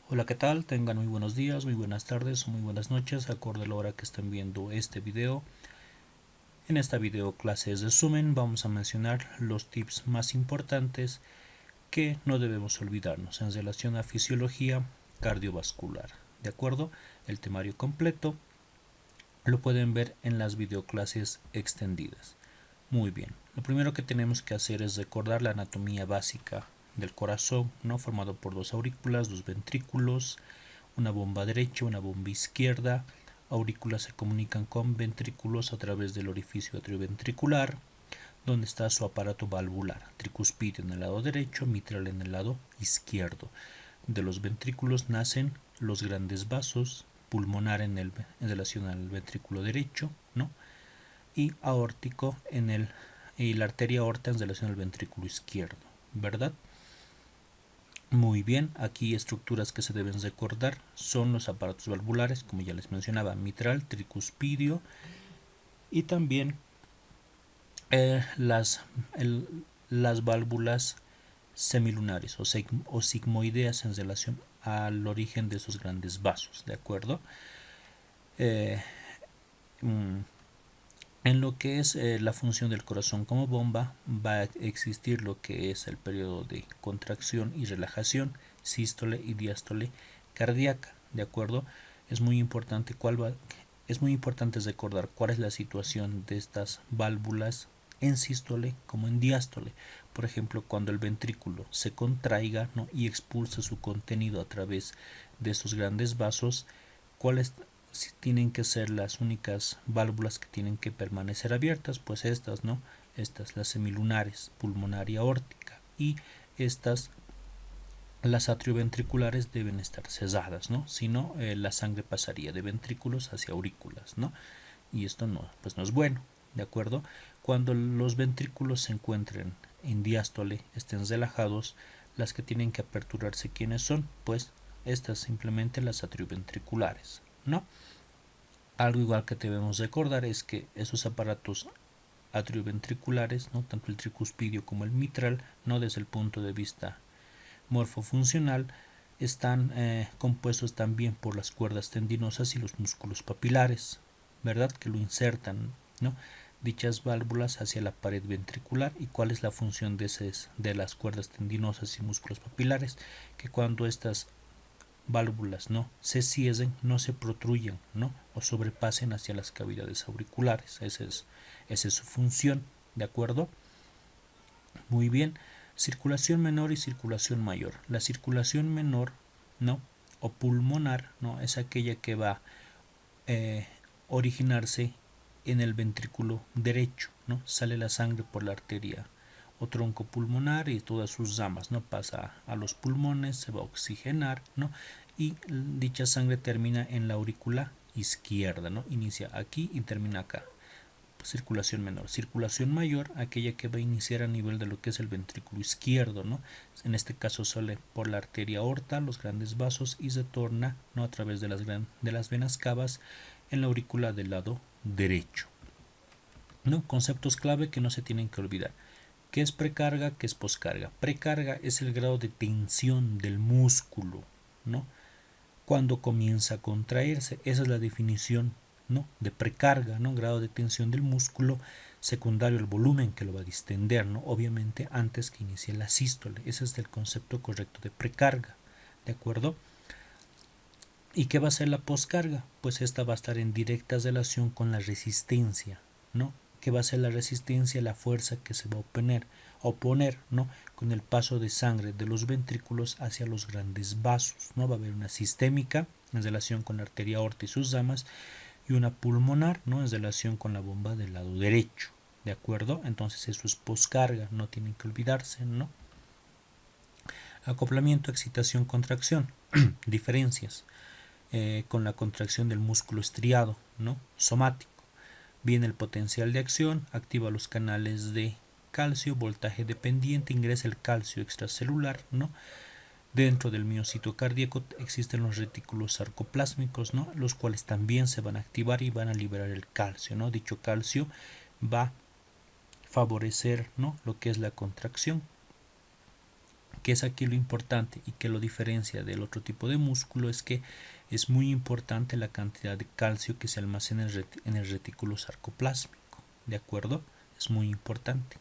Hola, ¿qué tal? Tengan muy buenos días, muy buenas tardes o muy buenas noches, acorde a la hora que estén viendo este video. En esta video clase de resumen vamos a mencionar los tips más importantes que no debemos olvidarnos en relación a fisiología cardiovascular. ¿De acuerdo? El temario completo lo pueden ver en las videoclases extendidas. Muy bien, lo primero que tenemos que hacer es recordar la anatomía básica del corazón, ¿no? Formado por dos aurículas, dos ventrículos, una bomba derecha, una bomba izquierda. Aurículas se comunican con ventrículos a través del orificio atrioventricular, donde está su aparato valvular, tricuspidio en el lado derecho, mitral en el lado izquierdo. De los ventrículos nacen los grandes vasos, pulmonar en relación al ventrículo derecho, ¿no? Y aórtico y la arteria aorta en relación al ventrículo izquierdo, ¿verdad? Muy bien, aquí estructuras que se deben recordar son los aparatos valvulares, como ya les mencionaba, mitral, tricuspidio y también eh, las, las válvulas semilunares o sigmoideas en relación al origen de esos grandes vasos, ¿de acuerdo? Eh, mm, En lo que es la función del corazón como bomba, va a existir lo que es el periodo de contracción y relajación, sístole y diástole cardíaca, ¿de acuerdo? Es muy importante es muy importante recordar cuál es la situación de estas válvulas en sístole como en diástole. Por ejemplo, cuando el ventrículo se contraiga, ¿no? y expulsa su contenido a través de estos grandes vasos, ¿cuál es si tienen que ser las únicas válvulas que tienen que permanecer abiertas? Pues estas, ¿no? Estas, las semilunares, pulmonar y aórtica, y estas, las atrioventriculares, deben estar cesadas, ¿no? Si no, la sangre pasaría de ventrículos hacia aurículas, ¿no? Y esto no, pues no es bueno, ¿de acuerdo? Cuando los ventrículos se encuentren en diástole, estén relajados, las que tienen que aperturarse, ¿quiénes son? Pues estas, simplemente las atrioventriculares, ¿no? Algo igual que debemos recordar es que esos aparatos atrioventriculares, ¿no? tanto el tricuspidio como el mitral, no desde el punto de vista morfofuncional, están compuestos también por las cuerdas tendinosas y los músculos papilares, ¿verdad? Que lo insertan, ¿no? dichas válvulas hacia la pared ventricular. ¿Y cuál es la función de las cuerdas tendinosas y músculos papilares? Que cuando estas válvulas no se cierren, no se protruyan, ¿no? o sobrepasen hacia las cavidades auriculares. Esa es su función, ¿de acuerdo? Muy bien. Circulación menor y circulación mayor. La circulación menor, ¿no? o pulmonar, ¿no? es aquella que va a originarse en el ventrículo derecho, ¿no? Sale la sangre por la arteria o tronco pulmonar y todas sus ramas, ¿no? Pasa a los pulmones, se va a oxigenar, ¿no? Y dicha sangre termina en la aurícula izquierda, ¿no? Inicia aquí y termina acá. Circulación menor. Circulación mayor, aquella que va a iniciar a nivel de lo que es el ventrículo izquierdo, ¿no? En este caso sale por la arteria aorta, los grandes vasos, y se torna, ¿no? a través de las venas cavas en la aurícula del lado derecho, ¿no? Conceptos clave que no se tienen que olvidar. ¿Qué es precarga? ¿Qué es poscarga? Precarga es el grado de tensión del músculo, ¿no? Cuando comienza a contraerse. Esa es la definición, ¿no? de precarga, ¿no? grado de tensión del músculo, secundario al volumen que lo va a distender, ¿no? obviamente antes que inicie la sístole. Ese es el concepto correcto de precarga, ¿de acuerdo? ¿Y qué va a ser la poscarga? Pues esta va a estar en directa relación con la resistencia, ¿no? ¿Qué va a ser la resistencia? La fuerza que se va a oponer, ¿no? Con el paso de sangre de los ventrículos hacia los grandes vasos, ¿no? Va a haber una sistémica en relación con la arteria aorta y sus ramas, y una pulmonar, ¿no? en relación con la bomba del lado derecho, ¿de acuerdo? Entonces eso es poscarga, no tienen que olvidarse, ¿no? Acoplamiento, excitación, contracción. Diferencias. Con la contracción del músculo estriado, ¿no? somático. Viene el potencial de acción, activa los canales de calcio, voltaje dependiente, ingresa el calcio extracelular, ¿no? Dentro del miocito cardíaco existen los retículos sarcoplásmicos, ¿no? los cuales también se van a activar y van a liberar el calcio, ¿no? Dicho calcio va a favorecer, ¿no? lo que es la contracción. Que es aquí lo importante y que lo diferencia del otro tipo de músculo es que es muy importante la cantidad de calcio que se almacena en el retículo sarcoplásmico, ¿de acuerdo? Es muy importante.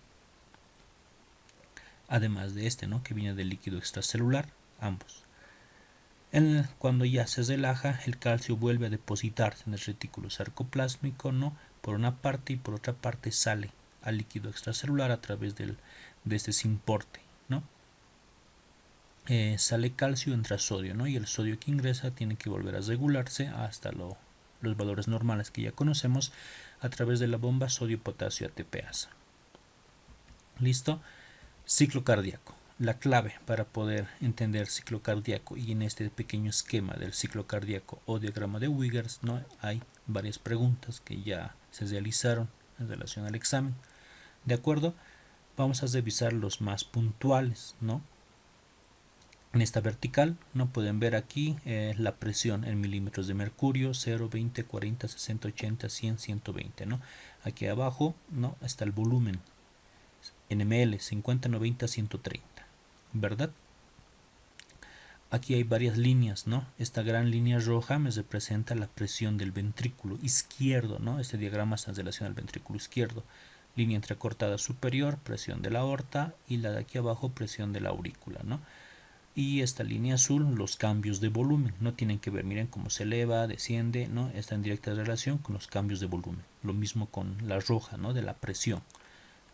Además de este, ¿no? Que viene del líquido extracelular, ambos. Cuando ya se relaja, el calcio vuelve a depositarse en el retículo sarcoplásmico, ¿no? Por una parte, y por otra parte sale al líquido extracelular a través de este simporte, ¿no? Sale calcio, entra sodio, ¿no? Y el sodio que ingresa tiene que volver a regularse hasta los valores normales que ya conocemos a través de la bomba sodio-potasio ATPasa. ¿Listo? Ciclo cardíaco. La clave para poder entender ciclo cardíaco y en este pequeño esquema del ciclo cardíaco o diagrama de Wiggers, ¿no? Hay varias preguntas que ya se realizaron en relación al examen. ¿De acuerdo? Vamos a revisar los más puntuales, ¿no? En esta vertical, ¿no? Pueden ver aquí la presión en milímetros de mercurio, 0, 20, 40, 60, 80, 100, 120, ¿no? Aquí abajo, ¿no? Está el volumen en ml, 50, 90, 130, ¿verdad? Aquí hay varias líneas, ¿no? Esta gran línea roja me representa la presión del ventrículo izquierdo, ¿no? Este diagrama está en relación al ventrículo izquierdo. Línea entrecortada superior, presión de la aorta, y la de aquí abajo, presión de la aurícula, ¿no? Y esta línea azul, los cambios de volumen, no tienen que ver, miren cómo se eleva, desciende, ¿no? Está en directa relación con los cambios de volumen. Lo mismo con la roja, ¿no? De la presión.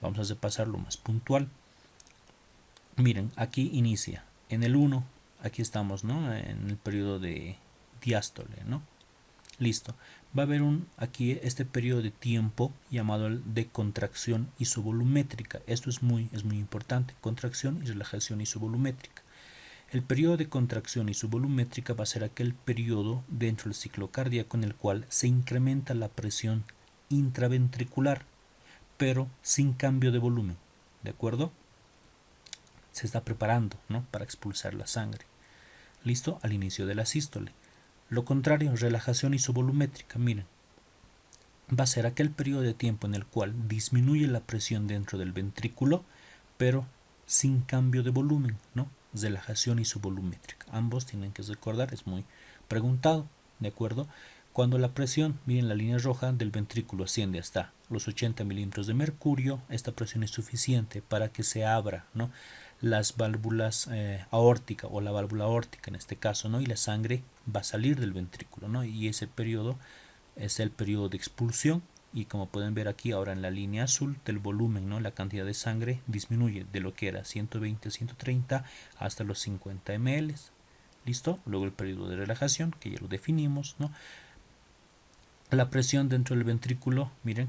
Vamos a repasar lo más puntual. Miren, aquí inicia en el 1, aquí estamos, ¿no? En el periodo de diástole, ¿no? Listo. Va a haber aquí este periodo de tiempo llamado el de contracción isovolumétrica. Esto es muy importante. Contracción y relajación isovolumétrica. El periodo de contracción isovolumétrica va a ser aquel periodo dentro del ciclo cardíaco en el cual se incrementa la presión intraventricular, pero sin cambio de volumen, ¿de acuerdo? Se está preparando, ¿no? Para expulsar la sangre. ¿Listo? Al inicio de la sístole. Lo contrario, relajación isovolumétrica, miren, va a ser aquel periodo de tiempo en el cual disminuye la presión dentro del ventrículo, pero sin cambio de volumen, ¿no? Relajación isovolumétrica. Ambos tienen que recordar, es muy preguntado, ¿de acuerdo? Cuando la presión, miren la línea roja del ventrículo asciende hasta los 80 milímetros de mercurio, esta presión es suficiente para que se abra, ¿no? Las válvulas aórtica o la válvula aórtica en este caso, ¿no? Y la sangre va a salir del ventrículo, ¿no? Y ese periodo es el periodo de expulsión. Y como pueden ver aquí ahora en la línea azul del volumen, ¿no? La cantidad de sangre disminuye de lo que era 120, 130 hasta los 50 ml. ¿Listo? Luego el periodo de relajación, que ya lo definimos, ¿no? La presión dentro del ventrículo, miren,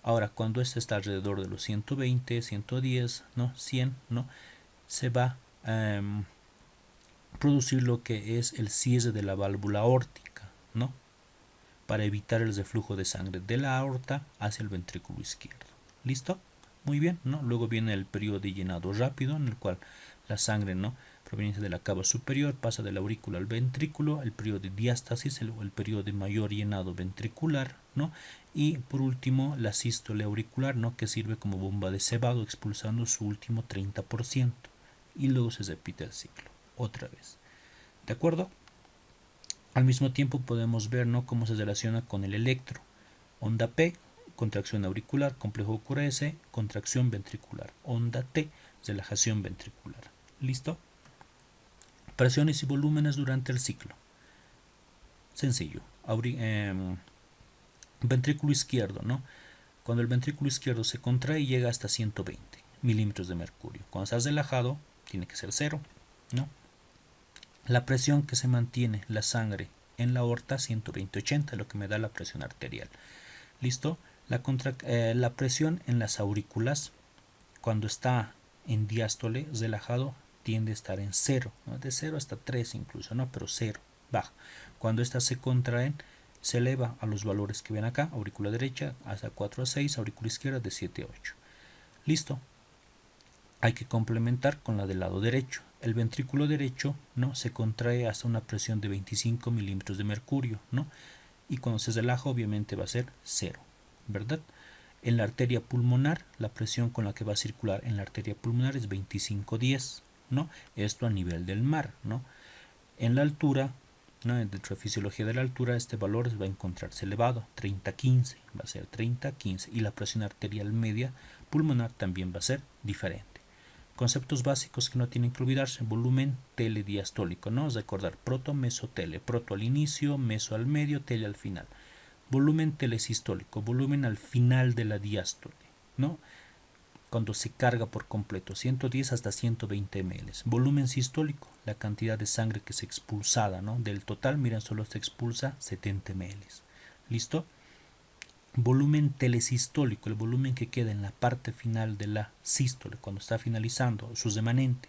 ahora cuando este está alrededor de los 120, 110, ¿no? 100, ¿no? Se va a producir lo que es el cierre de la válvula aórtica, ¿no? Para evitar el reflujo de sangre de la aorta hacia el ventrículo izquierdo. ¿Listo? Muy bien, ¿no? Luego viene el periodo de llenado rápido, en el cual la sangre, ¿no? Proveniente de la cava superior pasa de la aurícula al ventrículo, el periodo de diástasis, el periodo de mayor llenado ventricular, ¿no? Y por último la sístole auricular, ¿no? Que sirve como bomba de cebado expulsando su último 30%. Y luego se repite el ciclo, otra vez. ¿De acuerdo? Al mismo tiempo podemos ver, ¿no? Cómo se relaciona con el electro. Onda P, contracción auricular, complejo QRS, contracción ventricular. Onda T, relajación ventricular. ¿Listo? Presiones y volúmenes durante el ciclo. Sencillo. Ventrículo izquierdo, ¿no? Cuando el ventrículo izquierdo se contrae llega hasta 120 milímetros de mercurio. Cuando estás relajado tiene que ser 0, ¿no? La presión que se mantiene la sangre en la aorta 120-80, lo que me da la presión arterial. ¿Listo? La presión en las aurículas cuando está en diástole relajado tiende a estar en 0, ¿no? De 0 hasta 3 incluso, ¿no? Pero 0, baja. Cuando estas se contraen se eleva a los valores que ven acá, aurícula derecha hasta 4 a 6, aurícula izquierda de 7 a 8. ¿Listo? Hay que complementar con la del lado derecho. El ventrículo derecho, ¿no? Se contrae hasta una presión de 25 milímetros de mercurio, ¿no? Y cuando se relaja obviamente va a ser 0, ¿verdad? En la arteria pulmonar, la presión con la que va a circular en la arteria pulmonar es 25-10, ¿no? Esto a nivel del mar, ¿no? En la altura, ¿no? Dentro de fisiología de la altura, este valor va a encontrarse elevado, 30-15, va a ser 30-15, y la presión arterial media pulmonar también va a ser diferente. Conceptos básicos que no tienen que olvidarse: volumen telediastólico, ¿no? Recordar proto, meso, tele, proto al inicio, meso al medio, tele al final. Volumen telesistólico, volumen al final de la diástole, ¿no? Cuando se carga por completo, 110 hasta 120 ml. Volumen sistólico, la cantidad de sangre que es expulsada, ¿no? Del total, miren, solo se expulsa 70 ml. ¿Listo? Volumen telesistólico, el volumen que queda en la parte final de la sístole, cuando está finalizando, su remanente,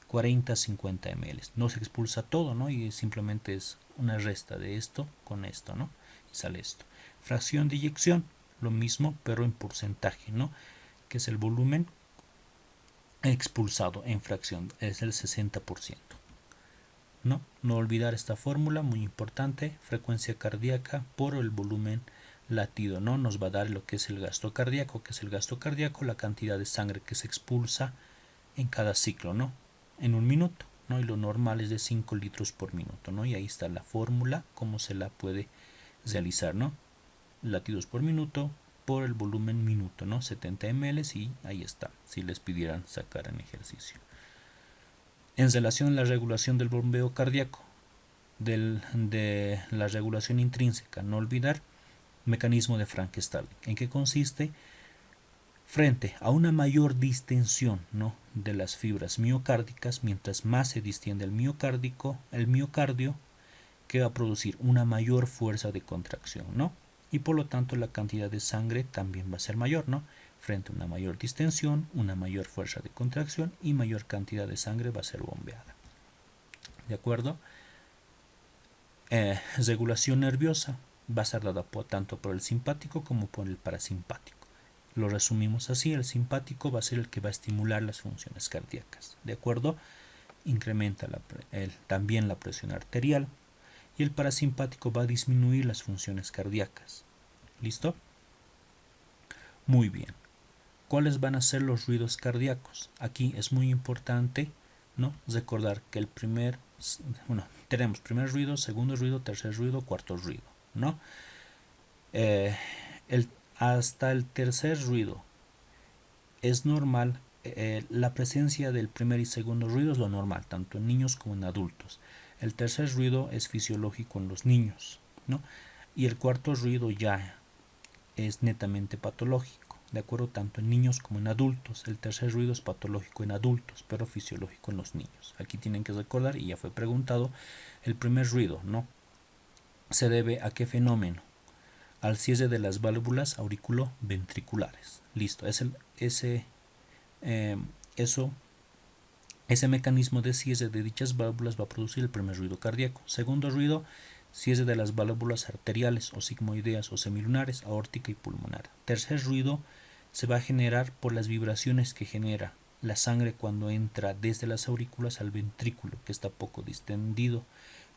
40-50 ml. No se expulsa todo, ¿no? Y simplemente es una resta de esto con esto, ¿no? Y sale esto. Fracción de eyección, lo mismo, pero en porcentaje, ¿no? Que es el volumen expulsado en fracción, es el 60%. No olvidar esta fórmula, muy importante: frecuencia cardíaca por el volumen latido, ¿no? Nos va a dar lo que es el gasto cardíaco, la cantidad de sangre que se expulsa en cada ciclo, ¿no? En un minuto, ¿no? Y lo normal es de 5 litros por minuto, ¿no? Y ahí está la fórmula, cómo se la puede realizar, ¿no? Latidos por minuto por el volumen minuto, ¿no? 70 ml, y ahí está, si les pidieran sacar en ejercicio. En relación a la regulación del bombeo cardíaco, de la regulación intrínseca, no olvidar mecanismo de Frankenstein. ¿En qué consiste? Frente a una mayor distensión, ¿no? de las fibras miocárdicas, mientras más se distiende el miocardio, que va a producir una mayor fuerza de contracción, ¿no? Y por lo tanto la cantidad de sangre también va a ser mayor, ¿no? Frente a una mayor distensión, una mayor fuerza de contracción y mayor cantidad de sangre va a ser bombeada. ¿De acuerdo? Regulación nerviosa va a ser dada tanto por el simpático como por el parasimpático. Lo resumimos así: el simpático va a ser el que va a estimular las funciones cardíacas, ¿de acuerdo? Incrementa también la presión arterial, y el parasimpático va a disminuir las funciones cardíacas. ¿Listo? Muy bien. ¿Cuáles van a ser los ruidos cardíacos? Aquí es muy importante, ¿no? Recordar que tenemos primer ruido, segundo ruido, tercer ruido, cuarto ruido, ¿no? Hasta el tercer ruido es normal. La presencia del primer y segundo ruido es lo normal, tanto en niños como en adultos. El tercer ruido es fisiológico en los niños, ¿no? Y el cuarto ruido ya es netamente patológico, ¿de acuerdo? Tanto en niños como en adultos. El tercer ruido es patológico en adultos, pero fisiológico en los niños. Aquí tienen que recordar, y ya fue preguntado, el primer ruido, ¿no? ¿Se debe a qué fenómeno? Al cierre de las válvulas auriculoventriculares. Listo, ese mecanismo de cierre de dichas válvulas va a producir el primer ruido cardíaco. Segundo ruido, cierre de las válvulas arteriales o sigmoideas o semilunares, aórtica y pulmonar. Tercer ruido se va a generar por las vibraciones que genera la sangre cuando entra desde las aurículas al ventrículo, que está poco distendido.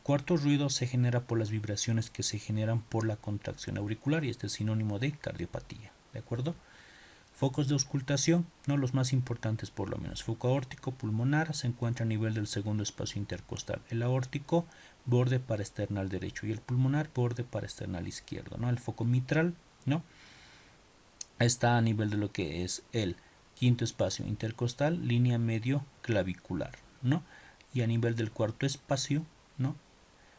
Cuarto ruido se genera por las vibraciones que se generan por la contracción auricular, y este es sinónimo de cardiopatía, ¿de acuerdo? Focos de auscultación, no los más importantes por lo menos. Foco aórtico pulmonar se encuentra a nivel del segundo espacio intercostal. El aórtico, borde paraesternal derecho, y el pulmonar, borde paraesternal izquierdo, ¿no? El foco mitral, ¿no? Está a nivel de lo que es el quinto espacio intercostal, línea medio clavicular, ¿no? Y a nivel del cuarto espacio, ¿no?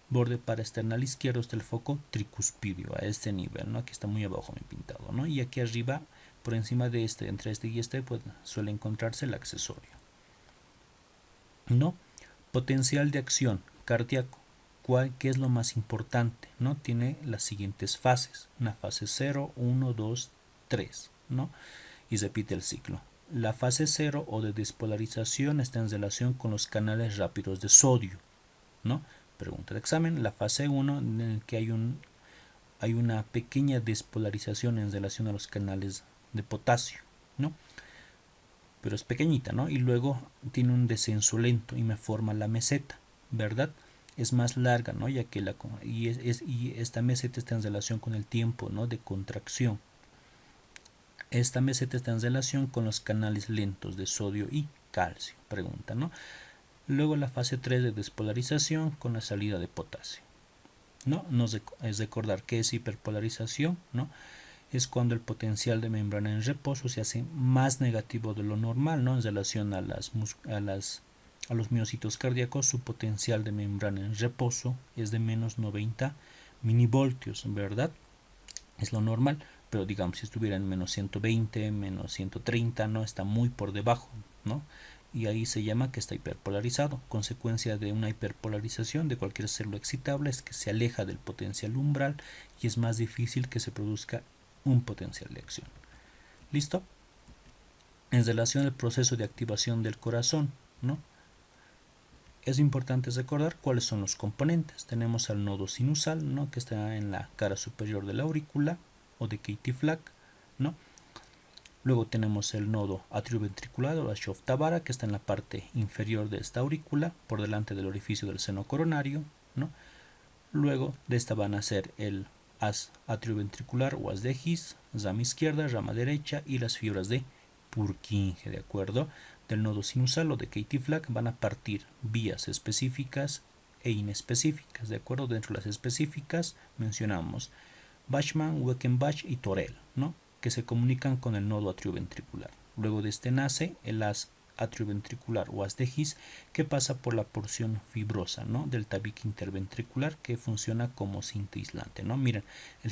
Borde paraesternal izquierdo, está el foco tricuspidio, a este nivel, ¿no? Aquí está muy abajo mi pintado, ¿no? Y aquí arriba, por encima de entre este y este, pues suele encontrarse el accesorio, ¿no? Potencial de acción cardíaco, ¿qué es lo más importante? ¿No? Tiene las siguientes fases: una fase 0, 1, 2, 3, ¿no? Y repite el ciclo. La fase 0 o de despolarización está en relación con los canales rápidos de sodio, ¿no? Pregunta de examen: la fase 1, en el que hay una pequeña despolarización en relación a los canales de potasio, ¿no? Pero es pequeñita, ¿no? Y luego tiene un descenso lento y me forma la meseta, ¿verdad? Es más larga, ¿no? Ya que y esta meseta está en relación con el tiempo, ¿no? de contracción. Esta meseta está en relación con los canales lentos de sodio y calcio. Pregunta, ¿no? Luego la fase 3 de despolarización con la salida de potasio. ¿No? Es recordar que es hiperpolarización, ¿no? Es cuando el potencial de membrana en reposo se hace más negativo de lo normal, ¿no? En relación a los miocitos cardíacos, su potencial de membrana en reposo es de menos 90 milivoltios, ¿verdad? Es lo normal, pero digamos si estuviera en menos 120, menos 130, ¿no? Está muy por debajo, ¿no? Y ahí se llama que está hiperpolarizado. Consecuencia de una hiperpolarización de cualquier célula excitable es que se aleja del potencial umbral y es más difícil que se produzca un potencial de acción. ¿Listo? En relación al proceso de activación del corazón, ¿no? Es importante recordar cuáles son los componentes. Tenemos al nodo sinusal, ¿no? Que está en la cara superior de la aurícula o de Katie-Flack, ¿no? Luego tenemos el nodo atrioventricular o la Shoft-Tabara, que está en la parte inferior de esta aurícula, por delante del orificio del seno coronario, ¿no? Luego de esta van a ser el haz atrioventricular o haz de His, rama izquierda, rama derecha y las fibras de Purkinje, ¿de acuerdo? Del nodo sinusal o de Katie-Flack van a partir vías específicas e inespecíficas, ¿de acuerdo? Dentro de las específicas mencionamos Bachmann, Weckenbach y Torel, ¿no? Que se comunican con el nodo atrioventricular. Luego de este nace el haz atrioventricular o haz de His, que pasa por la porción fibrosa, ¿no? Del tabique interventricular, que funciona como cinta aislante, ¿no? Miren, el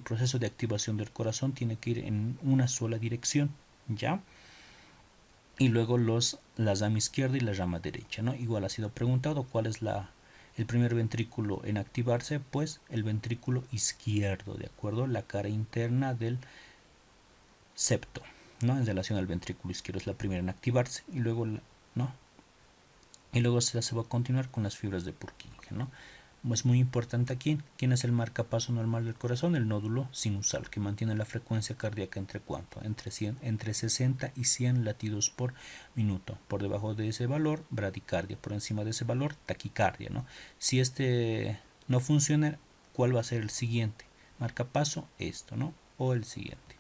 proceso de activación del corazón tiene que ir en una sola dirección, ¿ya? Y luego la rama izquierda y la rama derecha, ¿no? Igual ha sido preguntado cuál es el primer ventrículo en activarse, pues el ventrículo izquierdo, ¿de acuerdo? La cara interna del septo, ¿no? En relación al ventrículo izquierdo es la primera en activarse y luego, ¿no? Y luego se va a continuar con las fibras de Purkinje, ¿no? Es muy importante aquí, ¿quién es el marcapaso normal del corazón? El nódulo sinusal, que mantiene la frecuencia cardíaca entre ¿cuánto? Entre 60 y 100 latidos por minuto. Por debajo de ese valor, bradicardia. Por encima de ese valor, taquicardia, ¿no? Si este no funciona, ¿cuál va a ser el siguiente? Marcapaso, esto, ¿no? O el siguiente.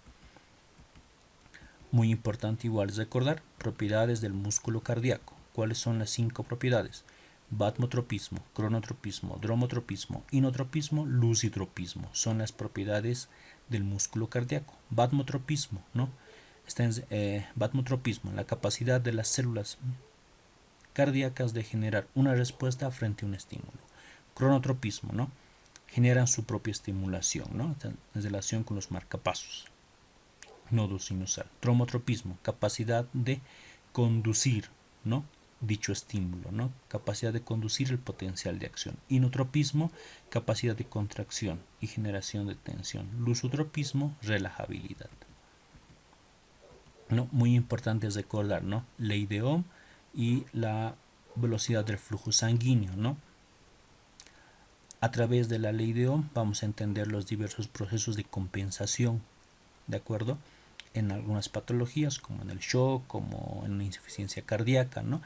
Muy importante igual es recordar propiedades del músculo cardíaco. ¿Cuáles son las 5 propiedades? Batmotropismo, cronotropismo, dromotropismo, inotropismo, lucitropismo. Son las propiedades del músculo cardíaco. Batmotropismo, ¿no? Está en batmotropismo, la capacidad de las células cardíacas de generar una respuesta frente a un estímulo. Cronotropismo, ¿no? Generan su propia estimulación, ¿no? En relación con los marcapasos. Nodo sinusal. Dromotropismo, capacidad de conducir, ¿no? Dicho estímulo, ¿no? Capacidad de conducir el potencial de acción. Inotropismo, capacidad de contracción y generación de tensión. Lusotropismo, relajabilidad. ¿No? Muy importante es recordar, ¿no? Ley de Ohm y la velocidad del flujo sanguíneo, ¿no? A través de la ley de Ohm vamos a entender los diversos procesos de compensación, ¿de acuerdo? En algunas patologías, como en el shock, como en la insuficiencia cardíaca, ¿no?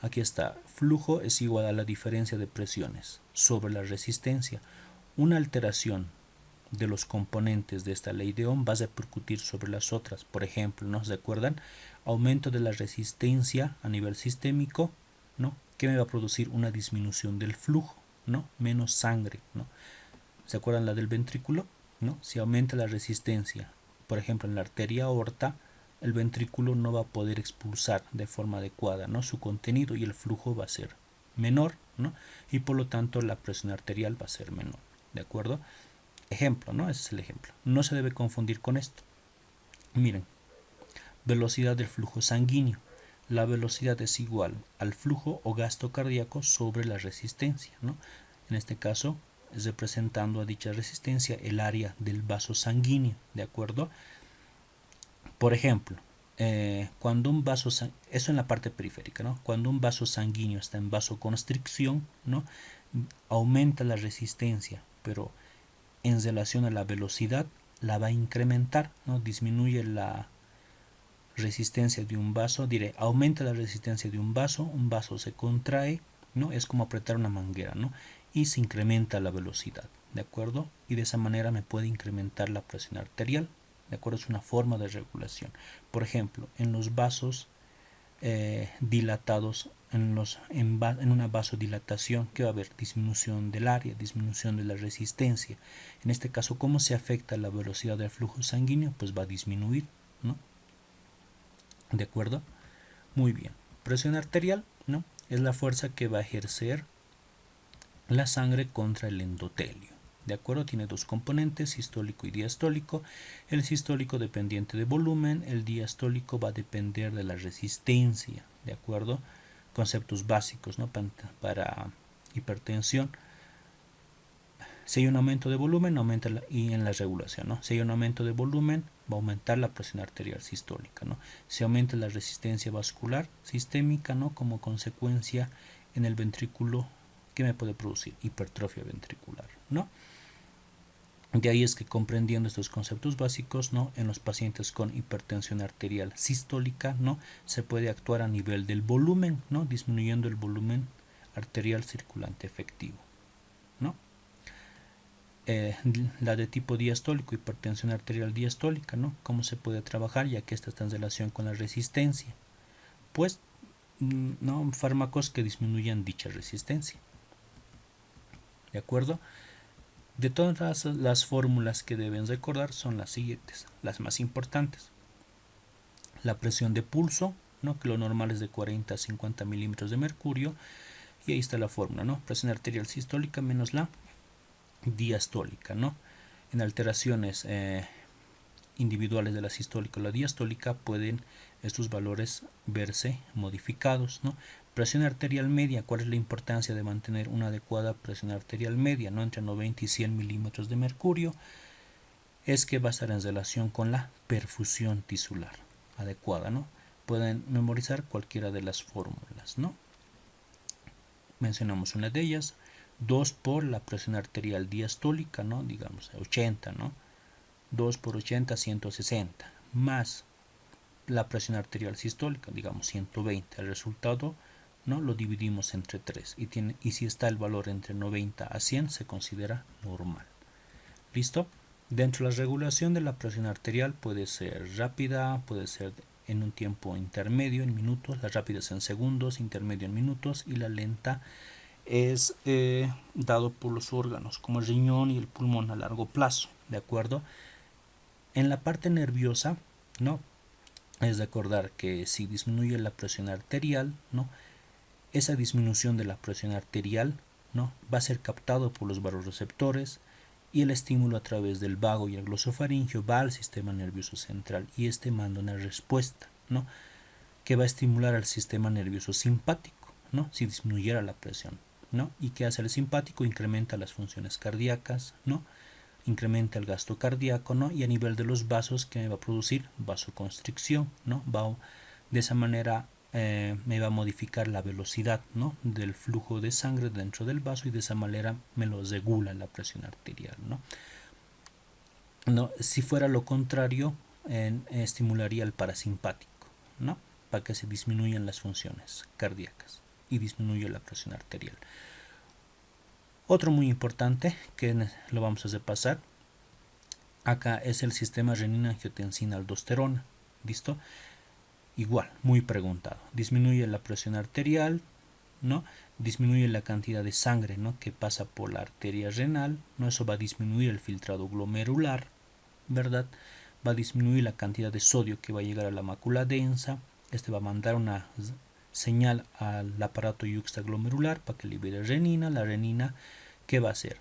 Aquí está, flujo es igual a la diferencia de presiones sobre la resistencia. Una alteración de los componentes de esta ley de Ohm va a repercutir sobre las otras. Por ejemplo, ¿no se acuerdan? Aumento de la resistencia a nivel sistémico, ¿no? Que me va a producir una disminución del flujo, ¿no? Menos sangre, ¿no? ¿Se acuerdan la del ventrículo? ¿No? Si aumenta la resistencia, por ejemplo, en la arteria aorta, el ventrículo no va a poder expulsar de forma adecuada, ¿no? Su contenido y el flujo va a ser menor, ¿no? Y por lo tanto la presión arterial va a ser menor, ¿de acuerdo? Ejemplo, ¿no? Ese es el ejemplo. No se debe confundir con esto. Miren, velocidad del flujo sanguíneo. La velocidad es igual al flujo o gasto cardíaco sobre la resistencia, ¿no? En este caso, es representando a dicha resistencia el área del vaso sanguíneo, ¿de acuerdo? Por ejemplo, cuando un vaso eso en la parte periférica, ¿no? Cuando un vaso sanguíneo está en vasoconstricción, ¿no? Aumenta la resistencia, pero en relación a la velocidad la va a incrementar, ¿no? Disminuye la resistencia de un vaso, aumenta la resistencia de un vaso se contrae, ¿no? Es como apretar una manguera, ¿no? Y se incrementa la velocidad, ¿de acuerdo? Y de esa manera me puede incrementar la presión arterial, ¿de acuerdo? Es una forma de regulación. Por ejemplo, en los vasos dilatados en una vasodilatación, que va a haber disminución del área, disminución de la resistencia. En este caso, ¿cómo se afecta la velocidad del flujo sanguíneo? Pues va a disminuir, ¿no? ¿De acuerdo? Muy bien. Presión arterial, ¿no? Es la fuerza que va a ejercer la sangre contra el endotelio. ¿De acuerdo? Tiene dos componentes, sistólico y diastólico. El sistólico dependiente de volumen, el diastólico va a depender de la resistencia. ¿De acuerdo? Conceptos básicos, ¿no? Para hipertensión. Si hay un aumento de volumen, aumenta y en la regulación, ¿no? Si hay un aumento de volumen, va a aumentar la presión arterial sistólica, ¿no? Si aumenta la resistencia vascular sistémica, ¿no? Como consecuencia en el ventrículo, ¿qué me puede producir? Hipertrofia ventricular, ¿no? De ahí es que, comprendiendo estos conceptos básicos, ¿no? En los pacientes con hipertensión arterial sistólica, ¿no? Se puede actuar a nivel del volumen, ¿no? Disminuyendo el volumen arterial circulante efectivo, ¿no? La de tipo diastólico, hipertensión arterial diastólica, ¿no? ¿Cómo se puede trabajar, ya que esta está en relación con la resistencia? Pues, ¿no? Fármacos que disminuyan dicha resistencia. ¿De acuerdo? De todas las fórmulas que deben recordar son las siguientes, las más importantes. La presión de pulso, ¿no? Que lo normal es de 40 a 50 milímetros de mercurio. Y ahí está la fórmula, ¿no? Presión arterial sistólica menos la diastólica, ¿no? En alteraciones individuales de la sistólica o la diastólica pueden estos valores verse modificados, ¿no? Presión arterial media, ¿cuál es la importancia de mantener una adecuada presión arterial media, ¿no? Entre 90 y 100 milímetros de mercurio? Es que va a estar en relación con la perfusión tisular adecuada, ¿no? Pueden memorizar cualquiera de las fórmulas, ¿no? Mencionamos una de ellas. 2 por la presión arterial diastólica, ¿no? Digamos 80, ¿no? 2 por 80, 160, más la presión arterial sistólica, digamos 120. El resultado, ¿no? Lo dividimos entre 3 y si está el valor entre 90 a 100 se considera normal. ¿Listo? Dentro de la regulación de la presión arterial puede ser rápida, puede ser en un tiempo intermedio en minutos, la rápida es en segundos, intermedio en minutos y la lenta es dado por los órganos como el riñón y el pulmón a largo plazo, ¿de acuerdo? En la parte nerviosa, ¿no? Es recordar que si disminuye la presión arterial, ¿no? Esa disminución de la presión arterial, ¿no? Va a ser captado por los vasoreceptores y el estímulo a través del vago y el glosofaringio va al sistema nervioso central y este manda una respuesta, ¿no? Que va a estimular al sistema nervioso simpático, ¿no? Si disminuyera la presión, ¿no? ¿Y qué hace el simpático? Incrementa las funciones cardíacas, ¿no? Incrementa el gasto cardíaco, ¿no? Y a nivel de los vasos, ¿qué me va a producir? Vasoconstricción, ¿no? De esa manera me va a modificar la velocidad, ¿no? Del flujo de sangre dentro del vaso y de esa manera me lo regula la presión arterial, ¿no? No, si fuera lo contrario, estimularía el parasimpático, ¿no? Para que se disminuyan las funciones cardíacas y disminuya la presión arterial. Otro muy importante que lo vamos a repasar acá es el sistema renina-angiotensina-aldosterona. ¿Listo? Igual, muy preguntado. Disminuye la presión arterial, ¿no? Disminuye la cantidad de sangre, ¿no? Que pasa por la arteria renal, ¿no? Eso va a disminuir el filtrado glomerular, ¿verdad? Va a disminuir la cantidad de sodio que va a llegar a la mácula densa. Este va a mandar una señal al aparato yuxtaglomerular para que libere renina. La renina, ¿qué va a hacer?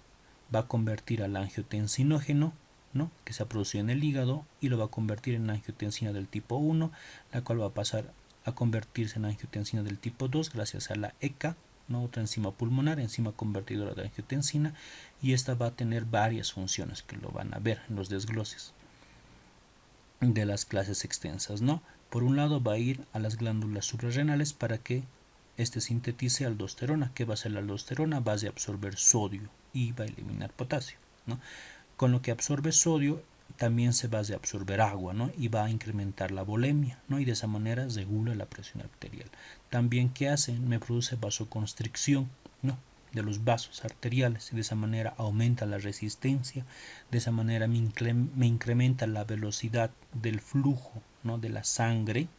Va a convertir al angiotensinógeno, ¿no? Que se ha producido en el hígado y lo va a convertir en angiotensina del tipo 1, la cual va a pasar a convertirse en angiotensina del tipo 2 gracias a la ECA, ¿no? Otra enzima pulmonar, enzima convertidora de angiotensina, y esta va a tener varias funciones que lo van a ver en los desgloses de las clases extensas, ¿no? Por un lado va a ir a las glándulas suprarrenales para que este sintetice aldosterona. ¿Qué va a hacer la aldosterona? Va a absorber sodio y va a eliminar potasio, ¿no? Con lo que absorbe sodio también se va a absorber agua, ¿no? Y va a incrementar la volemia, ¿no? Y de esa manera regula la presión arterial. También, ¿qué hace? Me produce vasoconstricción, ¿no? De los vasos arteriales y de esa manera aumenta la resistencia, de esa manera me incrementa la velocidad del flujo, ¿no? De la sangre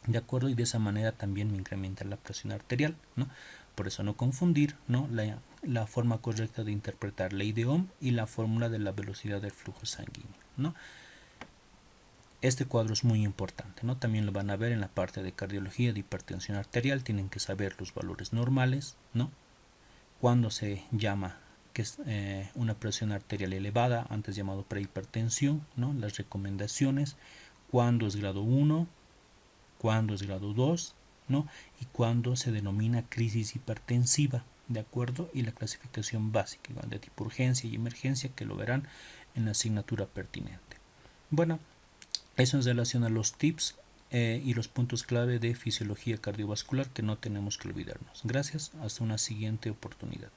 ¿de acuerdo? Y de esa manera también me incrementa la presión arterial, ¿no? Por eso no confundir, ¿no? La forma correcta de interpretar ley de Ohm y la fórmula de la velocidad del flujo sanguíneo, ¿no? Este cuadro es muy importante, ¿no? También lo van a ver en la parte de cardiología de hipertensión arterial. Tienen que saber los valores normales, ¿no? Cuando se llama que es una presión arterial elevada, antes llamado prehipertensión, ¿no? Las recomendaciones, cuando es grado 1, cuando es grado 2, ¿no? Y cuando se denomina crisis hipertensiva, ¿de acuerdo? Y la clasificación básica de tipo urgencia y emergencia, que lo verán en la asignatura pertinente. Bueno, eso en relación a los tips y los puntos clave de fisiología cardiovascular que no tenemos que olvidarnos. Gracias, hasta una siguiente oportunidad.